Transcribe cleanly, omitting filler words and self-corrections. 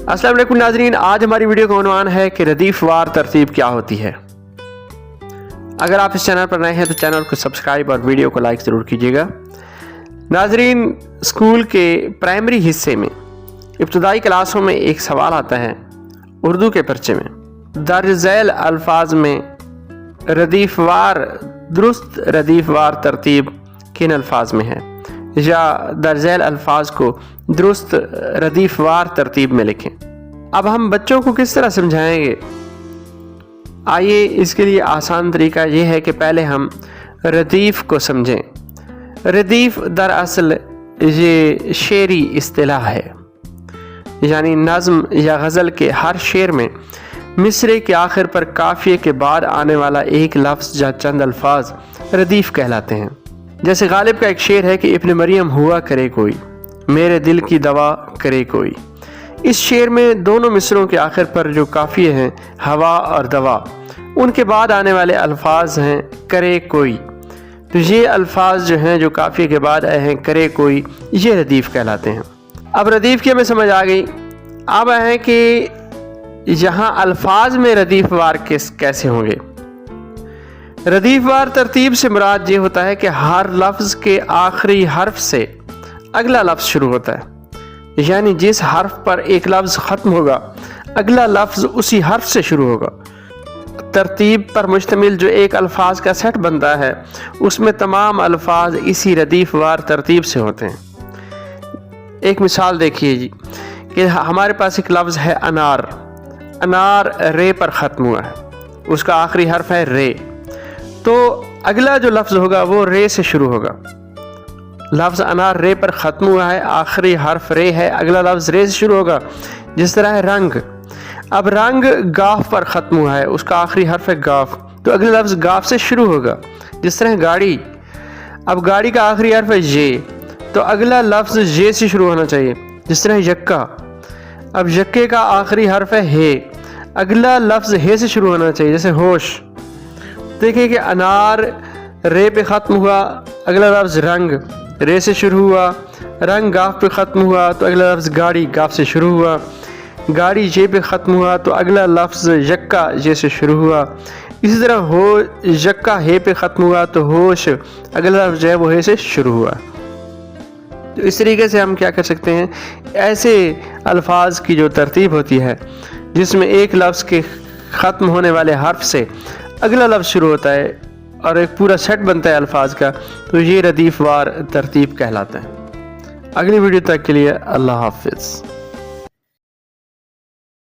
अस्सलाम वालेकुम नाज़रीन, आज हमारी वीडियो का उन्वान है कि रदीफ वार तरतीब क्या होती है। अगर आप इस चैनल पर नए हैं तो चैनल को सब्सक्राइब और वीडियो को लाइक ज़रूर कीजिएगा। नाज़रीन, स्कूल के प्राइमरी हिस्से में इब्तदाई क्लासों में एक सवाल आता है उर्दू के पर्चे में, दर्ज झैल अल्फाज में रदीफ वार दुरुस्त रदीफ वार तरतीब किन अल्फाज में है, या दर्ज झैल अल्फाज को दुरुस्त रदीफ वार तरतीब में लिखें। अब हम बच्चों को किस तरह समझाएंगे? आइए, इसके लिए आसान तरीका ये है कि पहले हम रदीफ को समझें। रदीफ दरअसल ये शेरी इस्तिलाह है, यानी नज़्म या गज़ल के हर शेर में मिसरे के आखिर पर काफ़िए के बाद आने वाला एक लफ्ज़ या चंद अल्फाज रदीफ कहलाते हैं। जैसे गालिब का एक शेर है कि इब्न मरियम हुआ करे कोई, मेरे दिल की दवा करे कोई। इस शेर में दोनों मिसरों के आखिर पर जो काफ़िए हैं हवा और दवा, उनके बाद आने वाले अल्फाज हैं करे कोई। तो ये अल्फाज जो हैं जो काफ़िए के बाद आए हैं करे कोई, ये रदीफ कहलाते हैं। अब रदीफ की हमें समझ आ गई। अब है कि यहाँ अल्फाज में रदीफ वार कैसे होंगे। रदीफ वार तरतीब से मुराद ये होता है कि हर लफ्ज़ के आखिरी हर्फ से अगला लफ्ज़ शुरू होता है, यानी जिस हर्फ पर एक लफ्ज़ ख़त्म होगा अगला लफ्ज़ उसी हर्फ से शुरू होगा। तरतीब पर मुश्तमिल जो एक अल्फाज का सेट बनता है उसमें तमाम अल्फाज इसी रदीफ वार तरतीब से होते हैं। एक मिसाल देखिए जी कि हमारे पास एक लफ्ज़ है अनार। अनार रे पर ख़त्म हुआ है, उसका आखिरी हर्फ है रे, तो अगला जो लफ्ज़ होगा वो रे से शुरू होगा। लफ्ज़ अनार रे पर ख़त्म हुआ है, आखिरी हर्फ रे है, अगला लफ्ज़ रे से शुरू होगा। जिस तरह है रंग। अब रंग गाफ पर ख़त्म हुआ है, उसका आखिरी हर्फ है गाफ, तो अगला लफ्ज़ गाफ से शुरू होगा। जिस तरह गाड़ी। अब गाड़ी का आखिरी हर्फ है ये, तो अगला लफ्ज़ ये से शुरू होना चाहिए। जिस तरह यक्का। अब यक्के का आखिरी हर्फ है हे, अगला लफ्ज़ हे से शुरू होना चाहिए। जैसे होश। देखिए कि अनार रे पे ख़त्म हुआ, अगला लफ्ज़ रंग रे से शुरू हुआ, रंग गाफ पे ख़त्म हुआ तो अगला लफ्ज़ गाड़ी गाफ से शुरू हुआ, गाड़ी ये पे ख़त्म हुआ तो अगला लफ्ज़ यक्का ये से शुरू हुआ। इसी तरह हो यक्का हे पे ख़त्म हुआ तो होश अगला लफ्ज़ है वो हे से शुरू हुआ। तो इस तरीके से हम क्या कर सकते हैं, ऐसे अल्फाज की जो तरतीब होती है जिसमें एक लफ्ज़ के ख़त्म होने वाले हर्फ से अगला लफ्ज़ शुरू होता है और एक पूरा सेट बनता है अल्फाज का, तो ये रदीफ वार तरतीब कहलाता है। अगली वीडियो तक के लिए अल्लाह हाफिज़।